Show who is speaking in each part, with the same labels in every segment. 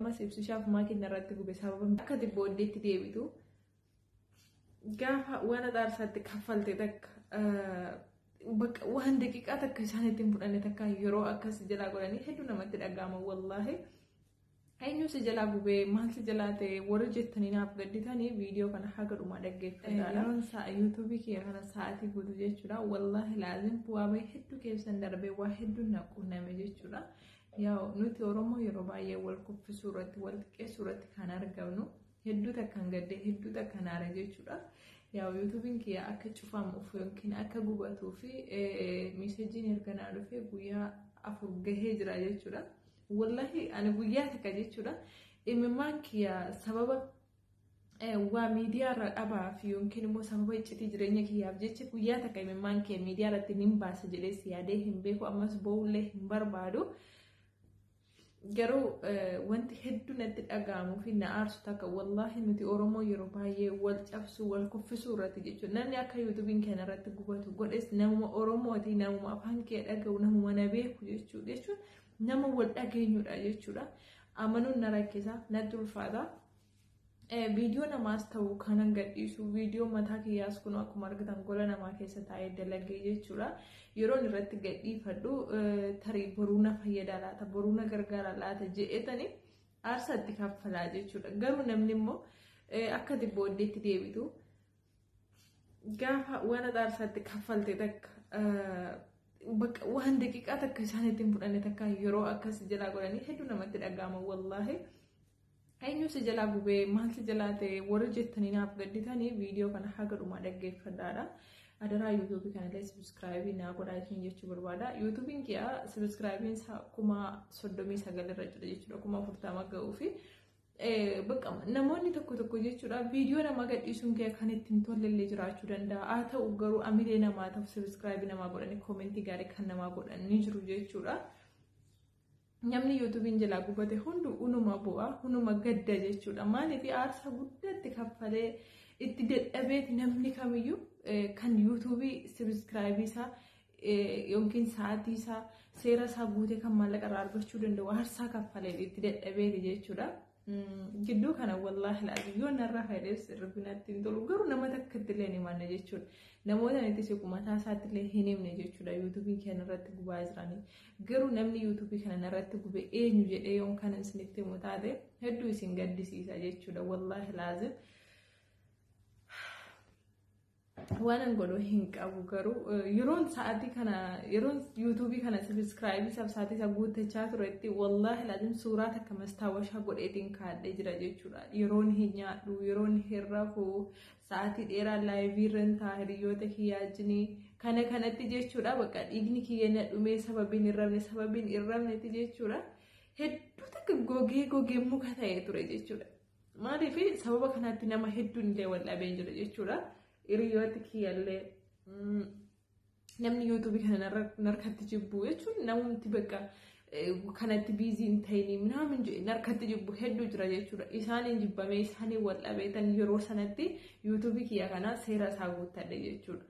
Speaker 1: ammas ibsishaaf makiina irratti gube sababa akka dibbooddeetti deebitu gaafa waan aarsaatti kaffalte takka waan daqiiqaa takka isaaniitti hin fudhanne takka yeroo akkas jalaa godhanii hedduu namatti dhaga'ama wallaahi. Eenyu si jalaa gubee maal si jalaa ta'e warra jettanii naaf gadditanii viidiyoo kana haga dhumaa dhaggeeffadhaa. Yeroon isaa yuutuubii kiyya kana sa'aatii guutuu jechuudha. Wallaahi laazim bu'aa bahee hedduu keessan darbee waa hedduu naquunname jechuudha. Yaa nuti Oromoo yeroo baay'ee wal kuffisuu irratti wal xiqqeessuu irratti kan argamnu hedduu takkan gaddee hedduu takkan aare jechuudha. Yaa yuutuubiin kiyya akka cufamuuf yookiin akka gubatuu fi meeseejiin erganaa dhufee guyyaa 4 gahee jira jechuudha. Wallahi ani guyyaa takka jechuudha. Imimmaan kiyya sababa waa miidiyaa irra dhabaa fi yookiin immoo sababa iccitii jireenya kiyyaaf jecha guyyaa takka imimmaan kiyya miidiyaa irratti nin baasa jedhee yaadee hin beeku ammas bo'ullee hin barbaadu. Garuu wanti hedduu natti dhaga'amuu fi na aarsu takka wallahi nuti Oromoo yeroo baay'ee wal cabsuu wal kuffisuu irratti jechuudha. Namni akka yuutuubiin keenya irratti gubatu godhes namuma Oromooti namuma afaan kee dhaga'u namuma na beeku jechuudha. Nama wal dhageenyudha jechuudha. Amanuun na rakkisa natti ulfaata. Viidiyoo namaas ta'uu kanan gadhiisu viidiyoo mataa kiyyaas kun akkuma argitan gola namaa keessa taa'ee dalagee jechuudha. Yeroon irratti gadhiifadhu tarii boruu na fayyada laata boruu na gargaara laata jedhetanii aarsaatti kaffalaa jechuudha. Garuu namni immoo akka dibbooddeetti deebitu gaafa waan aarsaatti kaffalte takka waan daqiiqaa takka isaaniitti hin fudhanne takka yeroo akkas jalaa godhanii hedduu namatti dhaga'ama wallaahi. Eenyu si jalaa gubee maal si jalaa ta'e warra jettanii naaf gadditanii viidiyoo kana haga dhumaa dhaggeeffadhaadha. Adaraa yuutuubii kanallee sabiskiraayibii naa godhaa isin jechuu barbaada. Yuutuubiin kiyya sabiskiraayibiin isaa 39 irra jira jechuudha 40 ga'uu fi namoonni tokko jechuudha viidiyoo nama gadhiisuun kee kan ittiin tolleellee jiraachuu danda'a. Haa ta'u garuu amilee namaa ta'u sabiskiraayibii namaa godhanii koomentii gaarii kan namaa godhanii jiru jechuudha. Namni yuutuubiin jalaa gubate hundu unuma bu'aa unuma gadda jechuudha. Maaliif aarsaa guddaatti kaffalee itti dadhabeeti namni kamiyyuu kan yuutuubii sabiskiraayibii isaa yookiin sa'aatii isaa seera isaa guutee kan maallaqa irraa argachuu danda'u aarsaa kaffalee itti dadhabeeti jechuudha. Gidduu kana wallaahi laazim yoo narraa fayyades rabbinatti hin tolu garuu nama takkatti illee ni manna jechuudha. Namoota itti siqu mataa isaatti illee hin himne jechuudha yuutuubii kana irratti gubaa jiranii. Garuu namni yuutuubii kana irratti gube eenyu jedhee yoon kana isinitti himu taate hedduu isin gaddisiisa jechuudha wallaahi laazim. Waan godhu hin qabu garuu yeroon sa'aatii kana yeroon yuutuubii kana sabiskiraayibii sa'aatii isaa guuttachaa turetti wallaahi laazim suuraa takka mastaawashaa godheetiin kaadhee jira jechuudha. Yeroon hin nyaadhu yeroon hin rafu sa'aatii dheeraa laayivii irra taa hiriyoota kiyyaajinii kana kanatti jechuudha. Bakka dhiigni kiyya dhumee sababiin hin rabnetti jechuudha. Hedduu takka gogee muka ta'ee ture jechuudha. Maaliif sababa kanaatti nama hedduun illee wal dhabee jira jechuudha. Hiriyooti kiyyallee namni yuutuubii kana narkatti jibbu jechuun namumti bakka kanatti biizii hin ta'in minaamin jedhe narkatti jibbu hedduu jira jechuudha. Isaaniin jibbamee isaanii wal dhabeetan yeroo sanatti yuutuubii kiyya kana seera isaa guuttadhe jechuudha.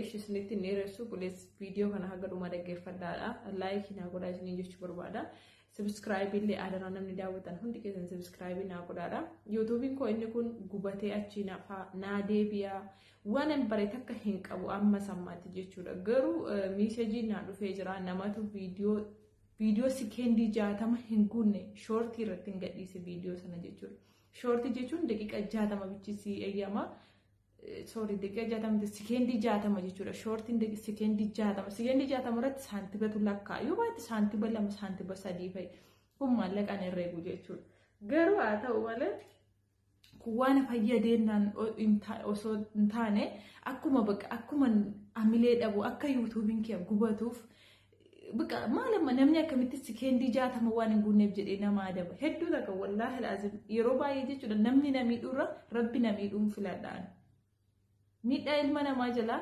Speaker 1: Isinitti hin dheeressu bulees viidiyoo kana haga dhuma dhaggeeffadhaadha. Laayikii naa godhaa isiniin jechuu barbaada. Sabiskiraayibii illee adaraa namni daawwatan hundi keessan sabiskiraayibii naa godhaadha. Yuutuubiin koo inni kun gubatee achi naa deebi'a. Waan hin bare takka hin qabu amma sammaatti jechuudha. Garuu meeseejii naa dhufee jira namatu viidiyoo sekeendii 60 hin guunne shoortii irratti hin gadhiise viidiyoo sana jechuudha. Shoortii jechuun daqiiqa 60 bichisi eeyyama. Sorry, daqiiqa 60 sekeendii 60 jechuudha. Shoortiin sekeendii 60 sekeendii 60 irratti saantibatu lakkaa yoo baate saantiba 2 saantiba 3 fa'i kun maallaqaan herreegu jechuudha. Garuu haa ta'u malee waan fayyadeenaan osoo hin taane akkuma amilee dhabu akka yuutuubiin kee gubatuuf maalama namni akkamitti sekeendii 60 waan hin guunneef jedhee nama adaba hedduu takka wallaahi laazim yeroo baay'ee jechuudha. Namni namiidhuurra rabbi namiidhuun filadhaan. Miidhaa ilma namaa jalaa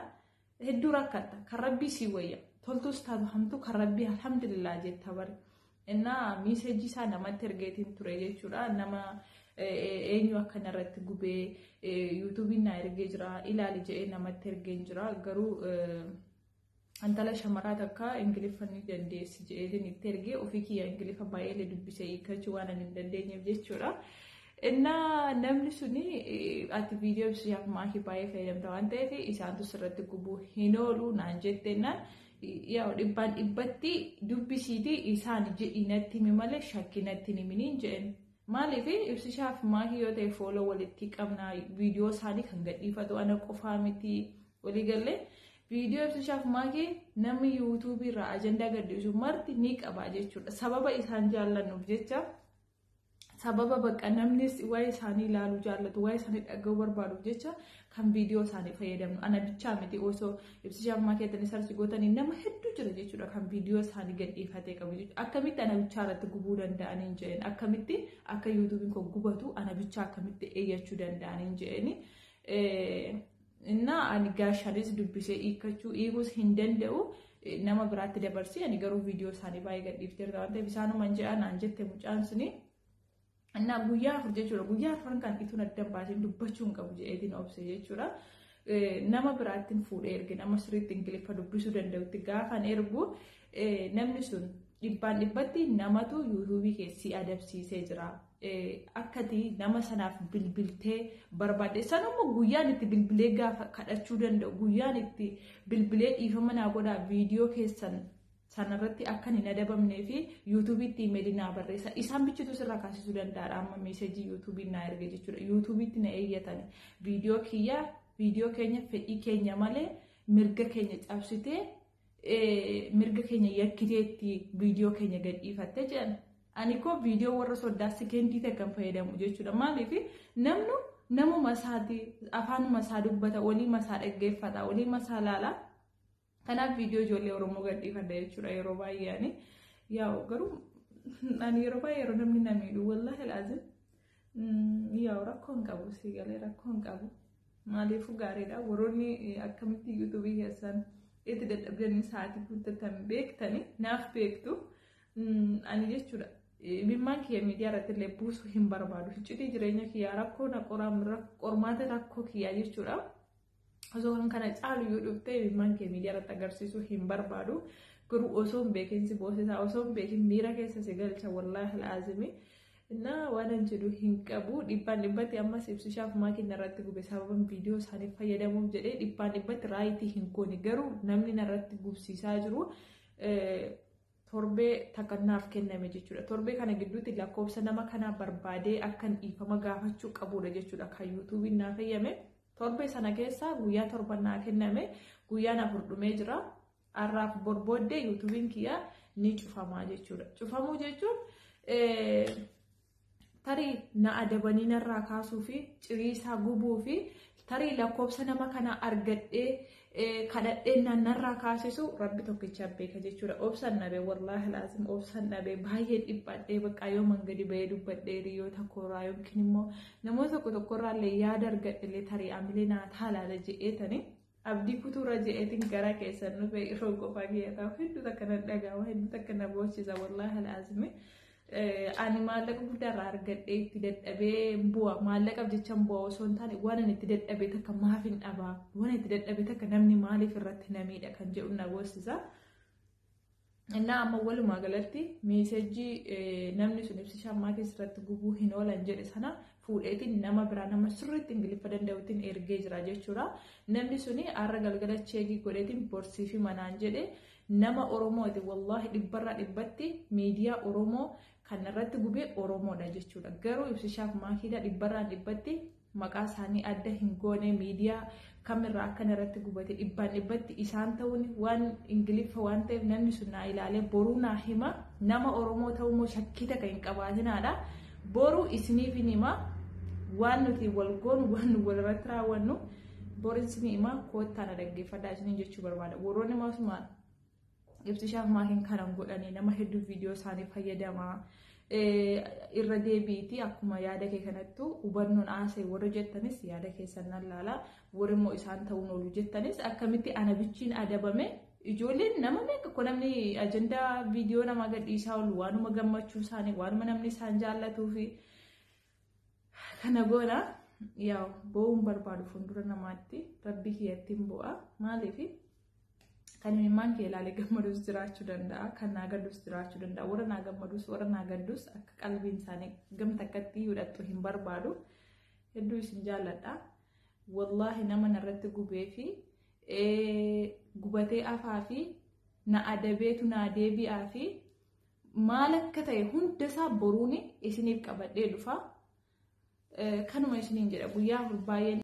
Speaker 1: hedduu rakkata kan rabbii sii wayya toltus taatu hamtu kan rabbii alhamdulillah jetta bari. Innaa meeseejii isaa namatti ergeetiin ture jechuudha. Nama eenyu akka narratti gubee yuutuubiin naa ergee jira ilaali jedhee namatti ergeen jira. Garuu antala shamaraa takka ingiliffanni dandeessi jedheen itti ergee ofii kiyya ingiliffa baay'ee dubbisee hiikachuu waan hin dandeenyeef jechuudha. Inna namni suni ati viidiyoo ibsichaaf maakii baay'ee fayyadamta waan ta'eef isaantu sirratti gubuu hin oolu naan jetteenaan yaa dhibbaan dhibbatti dubbisiiti isaan jedhinatti himi malee shakkinatti himiniin jedhen. Maaliif ibsichaaf maakii yoo ta'e fooloo walitti qabnaa viidiyoo isaanii kan gadhiifatu ana qofaa miti walii galee viidiyoo ibsichaaf maakii namni yuutuubii irraa ajandaa gadhiisu marti ni qaba jechuudha. Sababa isaan jaallannuuf jecha sababa bakka namnis waa'ee isaanii ilaaluu jaallatu waa'ee isaanii dhaga'uu barbaaduuf jecha kan viidiyoo isaanii fayyadamnu ana bichaa miti osoo ibsichaaf maakii ta'anii sarchi gootanii nama hedduu jira jechuudha kan viidiyoo isaanii gadhiifatee qabu jechuudha. Akkamitti ana bichaa irratti gubuu danda'aniin jedheen akkamitti akka yuutuubiin koo gubatu ana bichaa akkamitti eeyyachuu danda'aniin jedheen inna ani gaashaanis dubbisee hiikachuu hiikuus hin danda'u nama biraatti dabarsee ani garuu viidiyoo isaanii baay'ee gadhiifteerta waan ta'eef isaanumaan jedhaa naan jette mucaan suni. Anna guyyaa afur jechuudha guyyaa afran kan ituun adda baaseen dubbachuu hin qabu jedheetiin obse jechuudha. Nama biraattiin fuudhee erge nama sirriitti ingiliffa dubbisuu danda'utti gaafan ergu namni sun dhibbaan dhibbatti namatu yuutuubii keessi adabsiisee jira. Akkati nama sanaaf bilbiltee barbaadde sanammoo guyyaan itti bilbilee gaafa kadhachuu danda'u guyyaan itti bilbilee dhiifama naa godhaa viidiyoo keessan sanarratti akka hin adabamnee fi yuutuubiitti imeelii naa barreessa isaan bichitu sirraa kaasisuu danda'a amma meesejii yuutuubiin naa erge jechuudha. Yuutuubiitti na eeyyatan viidiyoo keenya fedhii keenya malee mirga keenya cabsitee mirga keenya yakkiteetti viidiyoo keenya gadhiifatte jedhan. Ani koo viidiyoo warra soddaa sekendii ta'e kan fayyadamu jechuudha. Maaliif namuma isaati afaanuma isaa dubbata waliima isaa dhaggeeffata waliima isaa laala. Kanaaf viidiyoo ijoollee Oromoo gadhiifadha jechuudha yeroo baay'ee yaa garuu ani yeroo baay'ee yeroo namni na miidhu wallaahi laazim yaa rakkoo hin qabu si galee rakkoo hin qabu maaliifuu gaariidha warroonni akkamitti yuutuubii keessan itti dadhabdanii sa'aatii guuttatan beektani naaf beektu ani jechuudha. Bimmaan kiyya miidiyaa irratti illee buusuu hin barbaadu ficcitii jireenya kiyyaa rakkoo na qormaata rakkoo kiyyaa jechuudha. Osoo kan kana caalu yoo dhuftee bimmaan kee miidiyaa irratti agarsiisuu hin barbaadu garuu osoo hin beekinsi boosisaa osoo hin beekin miira keessa si galcha wallaahi laazimi na waan jedhu hin qabu dhibbaan dhibbatti ammas ibsichaaf maakii narratti gube sababan viidiyoo isaanii fayyadamuuf jedhee dhibbaan dhibbatti raayitii hin goone garuu namni narratti gubsiisaa jiru torbee takkannaaf kenname jechuudha. Torbee kana gidduutti lakkoofsa nama kanaa barbaadee akkan dhiifama gaafachuu qabudha jechuudha kan yuutuubiin naa fayyame. Torbee sana keessa guyyaa torban naa kenname guyyaan afur dhumee jira. Har'aaf borbooddee yuutuubiin kiyya ni cufamaa jechuudha. Cufamuu jechuun tarii na adabanii narraa kaasuu fi ciriisaa gubuu fi tarii lakkoofsa nama kanaa argadhee kadhadhee narraa kaasisu rabbi tokkicha beeka jechuudha. Obsan nabee wallaahi laazim obsan nabee baay'ee dhiphadhee bakka yoo mangadi bahee dubbadhee hiriyoota koraa yookiin immoo namoota tokkorraa illee yaada argadhee tarii amilee naa taalaala jedheetanii abdii kutuura jedheetiin gara keessan dhufee yeroo qofaa kiyyataa hedduu takka na dhagaama hedduu takka na boosisa wallaahi laazimi. Ani maallaqa guddaarraa argadhee itti dadhabee bu'a maallaqaaf jecha bu'a osoo hin taane waan ani itti dadhabee takka maaf hin dhabaa waan itti dadhabee takka namni maaliif irratti na miidha kan jedhu na boosisa. Innaa amma walumaa galatti meesejii namni sun ibsichaa maakii irratti gubuu hin oolan jedhe sana fuudheetiin nama biraa nama sirriitti ingiliffa danda'utiin ergee jira jechuudha. Namni suni har'a galgala cheekii godheetiin borsii fi manaan jedhe nama Oromooti wallaahi dhibbarraa dhibbatti miidiyaa Oromoo kan irratti gubee Oromoodha jechuudha. Garuu ibsichaaf maakiidha dhibbarraa dhibbatti maqaa isaanii adda hin goone miidiyaa kamirraa akkan irratti gubate dhibbaan dhibbatti isaan ta'uun waan ingiliffa waan ta'eef namni sun naa ilaalee boruu naa hima nama Oromoo ta'uu immoo shakkii takka hin qabaatinaadha. Boruu isiniif hin hima waan nuti wal goonu waan nu walirratti raawwannu boru isinii hima koottaa na dhaggeeffadhaa isiniin jechuu barbaada. Warroonni maasumaan ibsichaaf maakiin kanan godhanii nama hedduu viidiyoo isaanii fayyadamaa irra deebiiti akkuma yaada kee kanattu hubannoon haasa'e warra jettanis yaada keessan nan laala warri immoo isaan ta'uun oolu jettanis akkamitti ana bichiin adabame ijoolleen nama meeqa namni ajandaa viidiyoo nama gadhiisaa oolu waanuma gammachuu isaanii waanuma namni isaan jaallatuu fi kana goona yaa bo'uun barbaadu fuuldura namaatti rabbi kiyyattiin bu'a maaliif kan imimmaan kee ilaalee gammadus jiraachuu danda'a kan naa gaddus jiraachuu danda'a warra naa gammadus warra naa gaddus akka qalbiin isaanii gamta akkatti hudhattu hin barbaadu hedduu isin jaalladha wallahi nama narratti gubee fi gubatee afaa fi na adabeetu na deebi'aa fi maal akka ta'e hunda isaa boruuni isiniif qabadhee dhufa kanuma isiniin jedha guyyaa baay'een